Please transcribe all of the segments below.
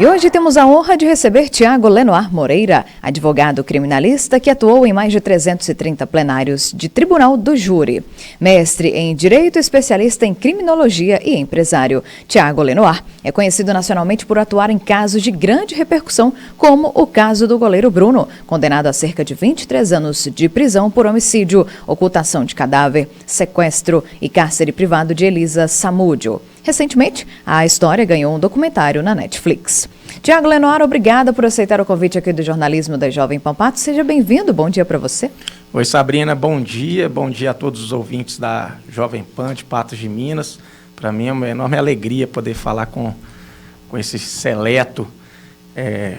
E hoje temos a honra de receber Tiago Lenoir Moreira, advogado criminalista que atuou em mais de 330 plenários de Tribunal do Júri. Mestre em Direito, especialista em Criminologia e empresário. Tiago Lenoir é conhecido nacionalmente por atuar em casos de grande repercussão, como o caso do goleiro Bruno, condenado a cerca de 23 anos de prisão por homicídio, ocultação de cadáver, sequestro e cárcere privado de Elisa Samúdio. Recentemente, a história ganhou um documentário na Netflix. Tiago Lenoir, obrigada por aceitar o convite aqui do jornalismo da Jovem Pan Patos. Seja bem-vindo, bom dia para você. Oi, Sabrina, bom dia a todos os ouvintes da Jovem Pan de Patos de Minas. Para mim é uma enorme alegria poder falar com esse seleto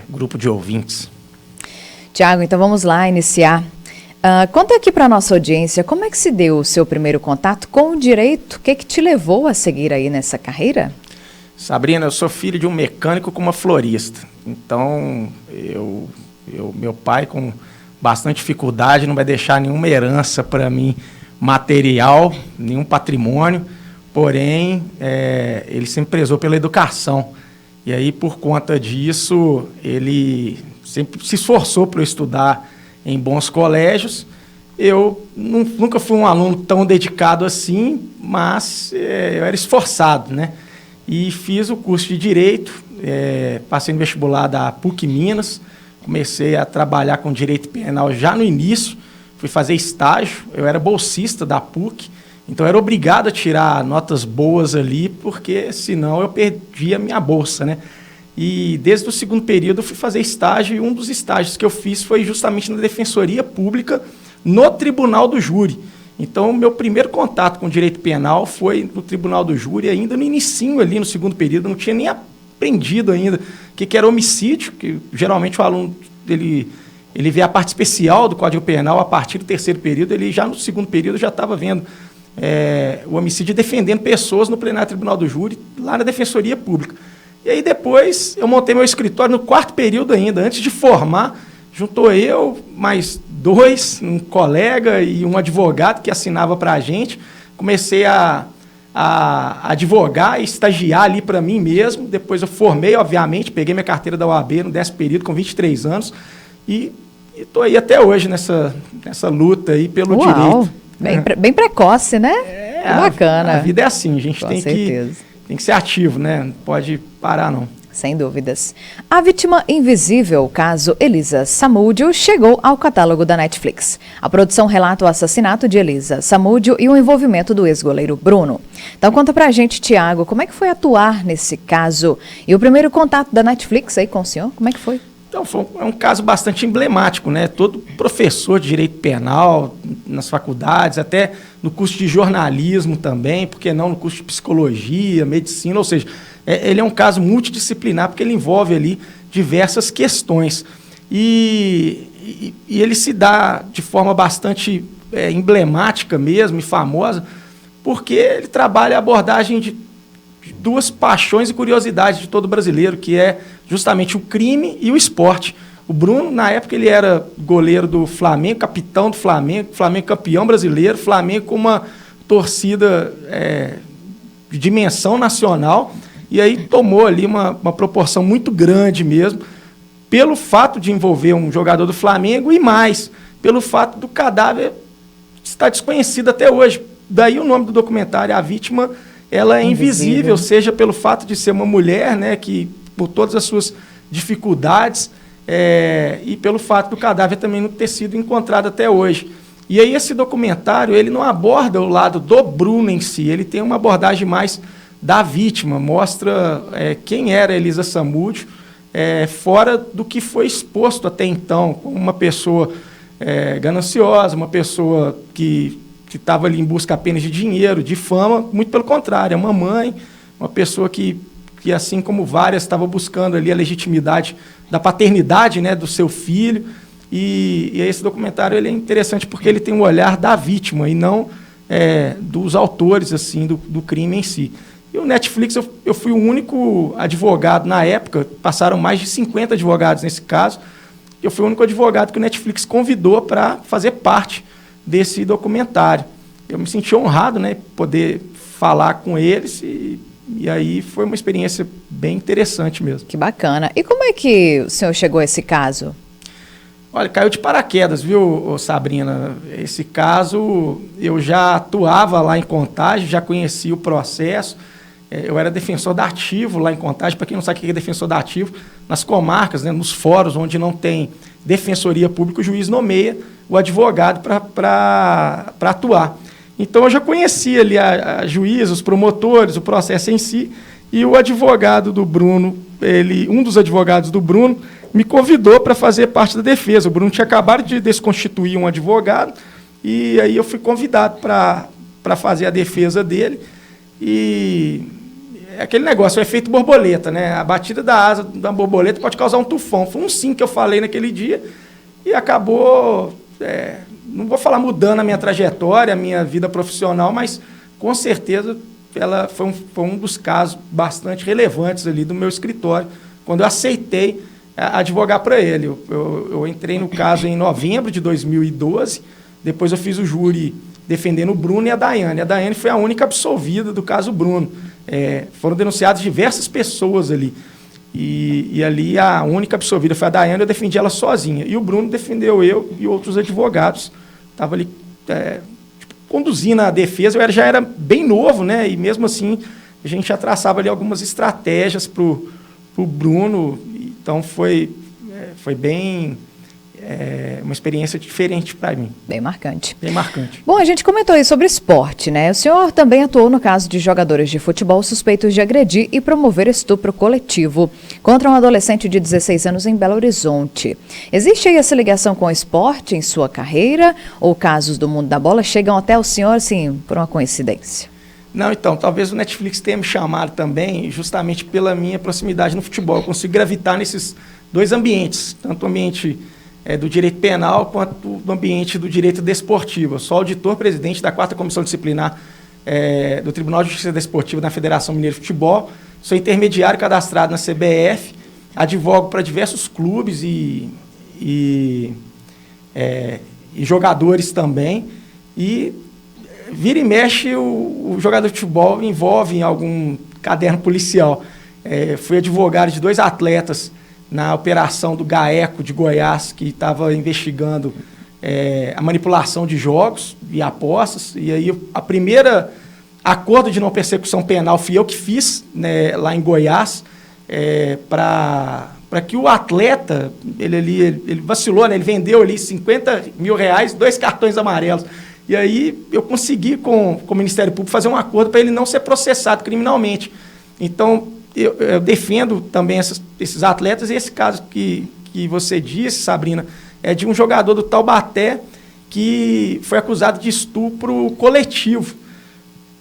grupo de ouvintes. Tiago, então vamos lá iniciar. Conta aqui para a nossa audiência, como é que se deu o seu primeiro contato com o direito? O que te levou a seguir aí nessa carreira? Sabrina, eu sou filho de um mecânico com uma florista. Então, meu pai, com bastante dificuldade, não vai deixar nenhuma herança para mim material, nenhum patrimônio. Porém, ele sempre prezou pela educação. E aí, por conta disso, ele sempre se esforçou para eu estudar em bons colégios. Eu nunca fui um aluno tão dedicado assim, mas eu era esforçado, né? E fiz o curso de Direito, passei no vestibular da PUC Minas, comecei a trabalhar com Direito Penal já no início, fui fazer estágio, eu era bolsista da PUC, então eu era obrigado a tirar notas boas ali, porque senão eu perdia a minha bolsa, né? E desde o segundo período eu fui fazer estágio, e um dos estágios que eu fiz foi justamente na Defensoria Pública, no Tribunal do Júri. Então, meu primeiro contato com o direito penal foi no Tribunal do Júri, ainda no inicinho ali, no segundo período, eu não tinha nem aprendido ainda o que era homicídio, que geralmente o aluno, ele vê a parte especial do Código Penal a partir do terceiro período, ele já no segundo período já estava vendo o homicídio defendendo pessoas no plenário do Tribunal do Júri, lá na Defensoria Pública. E aí depois eu montei meu escritório no quarto período ainda, antes de formar, juntou eu, mais dois, um colega e um advogado que assinava para a gente. Comecei a advogar e estagiar ali para mim mesmo. Depois eu formei, obviamente, peguei minha carteira da OAB no 10º período, com 23 anos, e estou aí até hoje nessa luta aí pelo direito. Bem precoce, né? Bacana. A vida é assim, a gente tem que ser ativo, né? Não pode parar, não. Sem dúvidas. A Vítima Invisível, o caso Elisa Samúdio, chegou ao catálogo da Netflix. A produção relata o assassinato de Elisa Samúdio e o envolvimento do ex-goleiro Bruno. Então conta pra gente, Tiago, como é que foi atuar nesse caso? E o primeiro contato da Netflix aí com o senhor, como é que foi? Então, é um caso bastante emblemático, né? Todo professor de direito penal nas faculdades, até no curso de jornalismo também, porque não no curso de psicologia, medicina, ou seja, ele é um caso multidisciplinar, porque ele envolve ali diversas questões. E ele se dá de forma bastante emblemática mesmo e famosa, porque ele trabalha a abordagem de duas paixões e curiosidades de todo brasileiro, que é justamente o crime e o esporte. O Bruno, na época, ele era goleiro do Flamengo, capitão do Flamengo, Flamengo campeão brasileiro, Flamengo com uma torcida de dimensão nacional, e aí tomou ali uma proporção muito grande mesmo, pelo fato de envolver um jogador do Flamengo e mais, pelo fato do cadáver estar desconhecido até hoje. Daí o nome do documentário, A Vítima, ela é invisível, seja pelo fato de ser uma mulher, né, que por todas as suas dificuldades, e pelo fato do cadáver também não ter sido encontrado até hoje. E aí esse documentário, ele não aborda o lado do Bruno em si, ele tem uma abordagem mais da vítima, mostra quem era Elisa Samúdio, fora do que foi exposto até então, como uma pessoa gananciosa, uma pessoa que estava ali em busca apenas de dinheiro, de fama, muito pelo contrário, é uma mãe, uma pessoa que assim como várias, estava buscando ali a legitimidade da paternidade, né, do seu filho, e esse documentário ele é interessante porque ele tem um olhar da vítima e não dos autores assim, do crime em si. E o Netflix, eu fui o único advogado na época, passaram mais de 50 advogados nesse caso, eu fui o único advogado que o Netflix convidou para fazer parte desse documentário. Eu me senti honrado, né, poder falar com eles e E aí foi uma experiência bem interessante mesmo. Que bacana. E como é que o senhor chegou a esse caso? Olha, caiu de paraquedas, viu, Sabrina? Esse caso, eu já atuava lá em Contagem, já conhecia o processo. Eu era defensor da Ativo lá em Contagem. Para quem não sabe o que é defensor da Ativo, nas comarcas, né, nos fóruns onde não tem defensoria pública, o juiz nomeia o advogado para atuar. Então, eu já conhecia ali a juíza, os promotores, o processo em si, e o advogado do Bruno, um dos advogados do Bruno, me convidou para fazer parte da defesa. O Bruno tinha acabado de desconstituir um advogado, e aí eu fui convidado para fazer a defesa dele. E é aquele negócio, o efeito borboleta, né? A batida da asa da borboleta pode causar um tufão. Foi um sim que eu falei naquele dia, e acabou, não vou falar mudando a minha trajetória, a minha vida profissional, mas com certeza ela foi um dos casos bastante relevantes ali do meu escritório, quando eu aceitei advogar para ele. Eu entrei no caso em novembro de 2012, depois eu fiz o júri defendendo o Bruno e a Daiane. A Daiane foi a única absolvida do caso Bruno. Foram denunciadas diversas pessoas ali. E ali a única absolvida foi a Daiane, eu defendi ela sozinha. E o Bruno defendeu eu e outros advogados. Estava ali conduzindo a defesa. Eu já era bem novo, né? E mesmo assim a gente já traçava ali algumas estratégias para o Bruno. Então foi bem uma experiência diferente para mim. Bem marcante. Bem marcante. Bom, a gente comentou aí sobre esporte, né? O senhor também atuou no caso de jogadores de futebol suspeitos de agredir e promover estupro coletivo contra um adolescente de 16 anos em Belo Horizonte. Existe aí essa ligação com o esporte em sua carreira? Ou casos do mundo da bola chegam até o senhor, assim, por uma coincidência? Não, então, talvez o Netflix tenha me chamado também, justamente pela minha proximidade no futebol. Eu consigo gravitar nesses dois ambientes, tanto o ambiente do direito penal quanto do ambiente do direito desportivo. Eu sou auditor-presidente da 4ª Comissão Disciplinar do Tribunal de Justiça Desportiva da Federação Mineira de Futebol, sou intermediário cadastrado na CBF, advogo para diversos clubes e jogadores também, e vira e mexe o jogador de futebol envolve em algum caderno policial. Fui advogado de 2 atletas na operação do GAECO de Goiás, que estava investigando a manipulação de jogos e apostas. E aí a primeira acordo de não persecução penal fui eu que fiz, né, lá em Goiás, para que o atleta, ele vacilou, né, ele vendeu ali R$50 mil, 2 cartões amarelos. E aí eu consegui, com o Ministério Público, fazer um acordo para ele não ser processado criminalmente. Então, eu defendo também esses atletas, e esse caso que você disse, Sabrina, é de um jogador do Taubaté que foi acusado de estupro coletivo.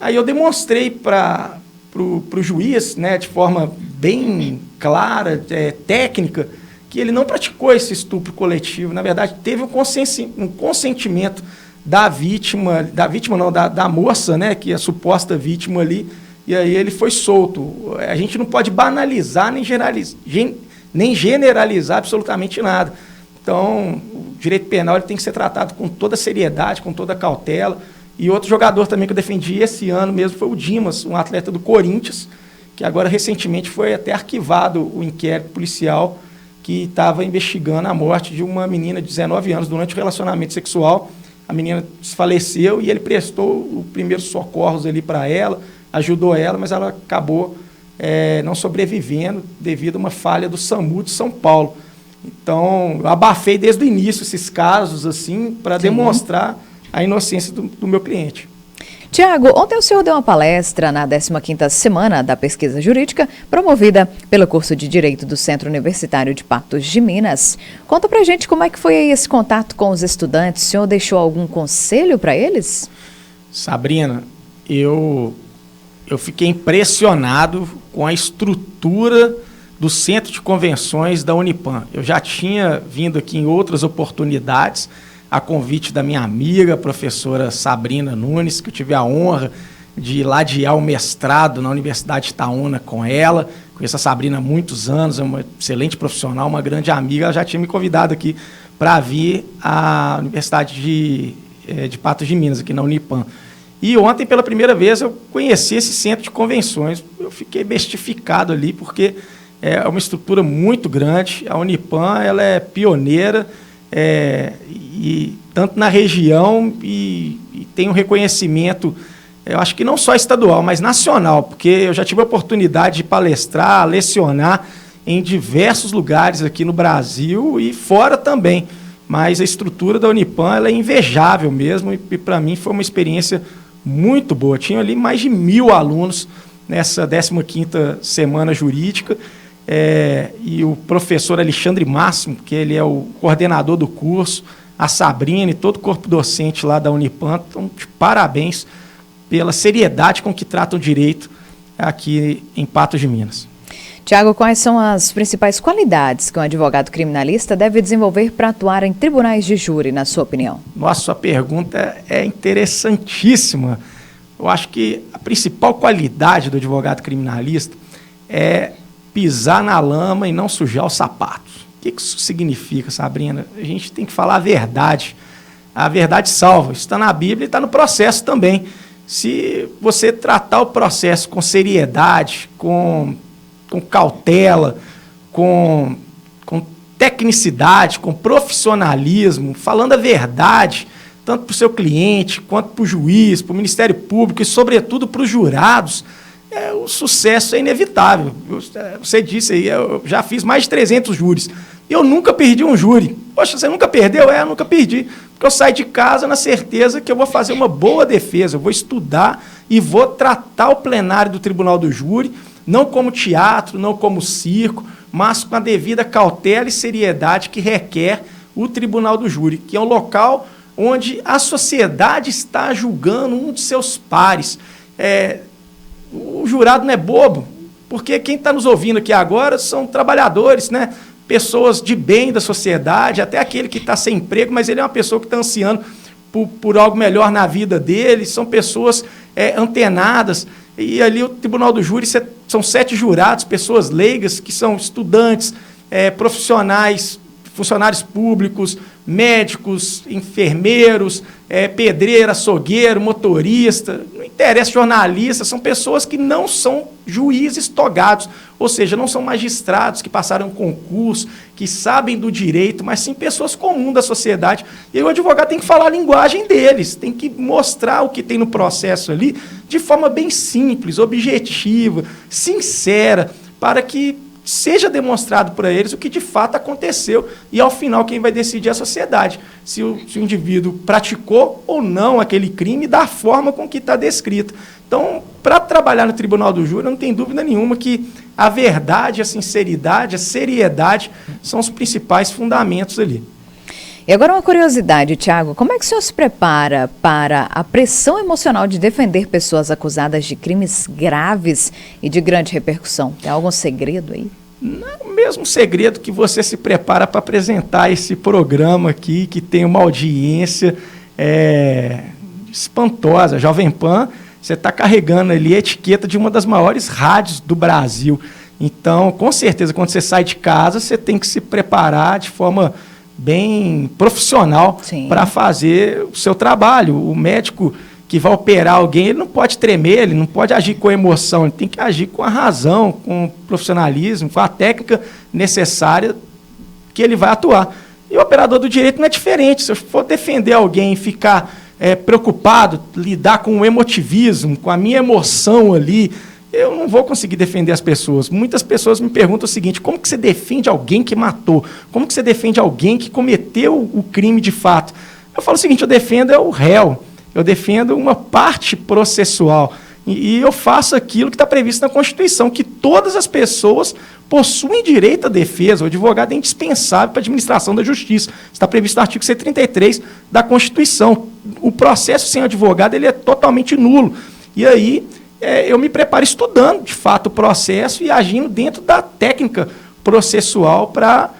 Aí eu demonstrei para o juiz, né, de forma bem clara, técnica, que ele não praticou esse estupro coletivo. Na verdade, teve um consentimento da moça, né, que é a suposta vítima ali, e aí ele foi solto. A gente não pode banalizar nem generalizar absolutamente nada. Então, o direito penal ele tem que ser tratado com toda seriedade, com toda cautela. E outro jogador também que eu defendi esse ano mesmo foi o Dimas, um atleta do Corinthians, que agora recentemente foi até arquivado o inquérito policial que estava investigando a morte de uma menina de 19 anos durante o relacionamento sexual. A menina desfaleceu e ele prestou o primeiros socorros ali para ela, ajudou ela, mas ela acabou não sobrevivendo devido a uma falha do SAMU de São Paulo. Então, eu abafei desde o início esses casos assim para demonstrar a inocência do meu cliente. Tiago, ontem o senhor deu uma palestra na 15ª Semana da Pesquisa Jurídica, promovida pelo curso de Direito do Centro Universitário de Patos de Minas. Conta pra gente como é que foi aí esse contato com os estudantes. O senhor deixou algum conselho para eles? Sabrina, eu fiquei impressionado com a estrutura do Centro de Convenções da Unipam. Eu já tinha vindo aqui em outras oportunidades, a convite da minha amiga, a professora Sabrina Nunes, que eu tive a honra de ladear o mestrado na Universidade de Itaúna com ela. Conheço a Sabrina há muitos anos, é uma excelente profissional, uma grande amiga. Ela já tinha me convidado aqui para vir à Universidade de Patos de Minas, aqui na Unipam. E ontem, pela primeira vez, eu conheci esse centro de convenções. Eu fiquei bestificado ali, porque é uma estrutura muito grande. A Unipam, ela é pioneira, e tanto na região, e tem um reconhecimento, eu acho que não só estadual, mas nacional, porque eu já tive a oportunidade de palestrar, lecionar em diversos lugares aqui no Brasil e fora também. Mas a estrutura da Unipam, ela é invejável mesmo, e para mim foi uma experiência muito boa. Tinha ali mais de 1.000 alunos nessa 15ª semana jurídica, e o professor Alexandre Máximo, que ele é o coordenador do curso, a Sabrina e todo o corpo docente lá da Unipam, então, de parabéns pela seriedade com que tratam o direito aqui em Patos de Minas. Tiago, quais são as principais qualidades que um advogado criminalista deve desenvolver para atuar em tribunais de júri, na sua opinião? Nossa, sua pergunta é interessantíssima. Eu acho que a principal qualidade do advogado criminalista é pisar na lama e não sujar os sapatos. O que isso significa, Sabrina? A gente tem que falar a verdade. A verdade salva. Isso está na Bíblia e está no processo também. Se você tratar o processo com seriedade, com cautela, com tecnicidade, com profissionalismo, falando a verdade, tanto para o seu cliente, quanto para o juiz, para o Ministério Público e, sobretudo, para os jurados, o sucesso é inevitável. Você disse aí, eu já fiz mais de 300 júris. Eu nunca perdi um júri. Poxa, você nunca perdeu? Eu nunca perdi. Porque eu saio de casa na certeza que eu vou fazer uma boa defesa, eu vou estudar e vou tratar o plenário do Tribunal do Júri, não como teatro, não como circo, mas com a devida cautela e seriedade que requer o Tribunal do Júri, que é um local onde a sociedade está julgando um de seus pares. O jurado não é bobo, porque quem está nos ouvindo aqui agora são trabalhadores, né? Pessoas de bem da sociedade, até aquele que está sem emprego, mas ele é uma pessoa que está ansiando por algo melhor na vida dele, são pessoas antenadas. E ali o Tribunal do Júri são 7 jurados, pessoas leigas, que são estudantes, profissionais, funcionários públicos, médicos, enfermeiros, pedreiro, açougueiro, motorista, não interessa, jornalistas, são pessoas que não são juízes togados, ou seja, não são magistrados que passaram um concurso, que sabem do direito, mas sim pessoas comuns da sociedade. E o advogado tem que falar a linguagem deles, tem que mostrar o que tem no processo ali de forma bem simples, objetiva, sincera, para que seja demonstrado para eles o que de fato aconteceu e, ao final, quem vai decidir é a sociedade. Se o indivíduo praticou ou não aquele crime da forma com que está descrito. Então, para trabalhar no Tribunal do Júri, não tem dúvida nenhuma que a verdade, a sinceridade, a seriedade são os principais fundamentos ali. E agora uma curiosidade, Tiago, como é que o senhor se prepara para a pressão emocional de defender pessoas acusadas de crimes graves e de grande repercussão? Tem algum segredo aí? Não, o mesmo segredo que você se prepara para apresentar esse programa aqui, que tem uma audiência espantosa. Jovem Pan, você está carregando ali a etiqueta de uma das maiores rádios do Brasil. Então, com certeza, quando você sai de casa, você tem que se preparar de forma bem profissional para fazer o seu trabalho. O médico que vai operar alguém, ele não pode tremer, ele não pode agir com emoção, ele tem que agir com a razão, com o profissionalismo, com a técnica necessária que ele vai atuar. E o operador do direito não é diferente. Se eu for defender alguém e ficar preocupado, lidar com o emotivismo, com a minha emoção ali, eu não vou conseguir defender as pessoas. Muitas pessoas me perguntam o seguinte: como que você defende alguém que matou? Como que você defende alguém que cometeu o crime de fato? Eu falo o seguinte: eu defendo o réu, eu defendo uma parte processual. E eu faço aquilo que está previsto na Constituição, que todas as pessoas possuem direito à defesa. O advogado é indispensável para a administração da justiça. Está previsto no artigo 133 da Constituição. O processo sem advogado ele é totalmente nulo. E aí eu me preparo estudando, de fato, o processo e agindo dentro da técnica processual para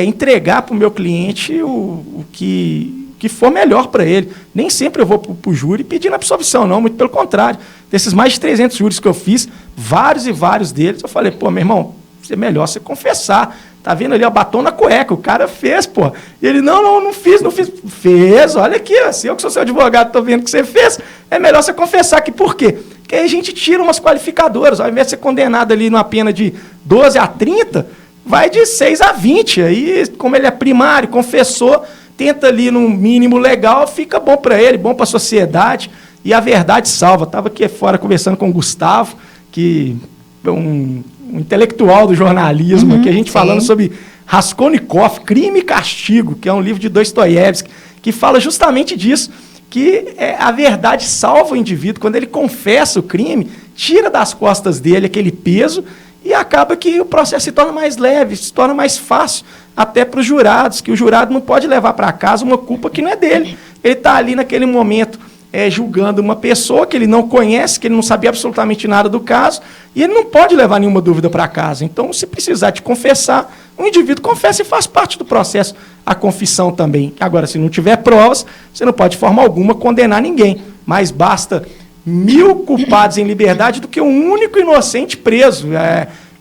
entregar para o meu cliente o que for melhor para ele. Nem sempre eu vou para o júri pedindo absolvição, não, muito pelo contrário. Desses mais de 300 júris que eu fiz, vários e vários deles, eu falei: pô, meu irmão, é melhor você confessar, tá vendo ali, ó, batom na cueca, o cara fez, pô. E ele, não fiz. Fez, olha aqui, ó, se eu que sou seu advogado tô vendo que você fez, é melhor você confessar aqui. Por quê? Porque aí a gente tira umas qualificadoras, ao invés de ser condenado ali numa pena de 12 a 30, vai de 6 a 20. Aí, como ele é primário, confessou, tenta ali no mínimo legal, fica bom para ele, bom para a sociedade, e a verdade salva. Estava aqui fora conversando com o Gustavo, que é um intelectual do jornalismo, que a gente falando sobre Raskolnikov, Crime e Castigo, que é um livro de Dostoiévski, que fala justamente disso, que a verdade salva o indivíduo. Quando ele confessa o crime, tira das costas dele aquele peso e acaba que o processo se torna mais leve, se torna mais fácil, até para os jurados, que o jurado não pode levar para casa uma culpa que não é dele. Ele está ali naquele momento julgando uma pessoa que ele não conhece, que ele não sabia absolutamente nada do caso, e ele não pode levar nenhuma dúvida para casa. Então, se precisar de confessar, o indivíduo confessa e faz parte do processo a confissão também. Agora, se não tiver provas, você não pode de forma alguma condenar ninguém, mas basta 1000 culpados em liberdade do que um único inocente preso.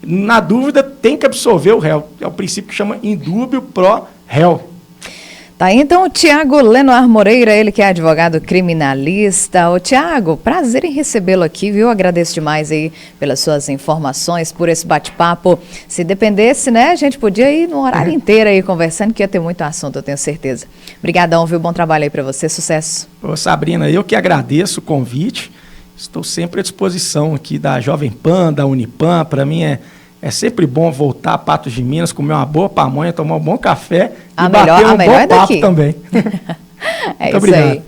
Na dúvida, tem que absolver o réu. É o princípio que chama indúbio pro réu. Tá aí, então, o Tiago Lenoir Moreira, ele que é advogado criminalista. Ô, Tiago, prazer em recebê-lo aqui, viu? Agradeço demais aí pelas suas informações, por esse bate-papo. Se dependesse, né, a gente podia ir no horário inteiro aí conversando, que ia ter muito assunto, eu tenho certeza. Obrigadão, viu? Bom trabalho aí para você, sucesso. Ô, Sabrina, eu que agradeço o convite. Estou sempre à disposição aqui da Jovem Pan, da Unipam. Para mim é sempre bom voltar a Patos de Minas, comer uma boa pamonha, tomar um bom café e bater um bom papo também. É isso aí.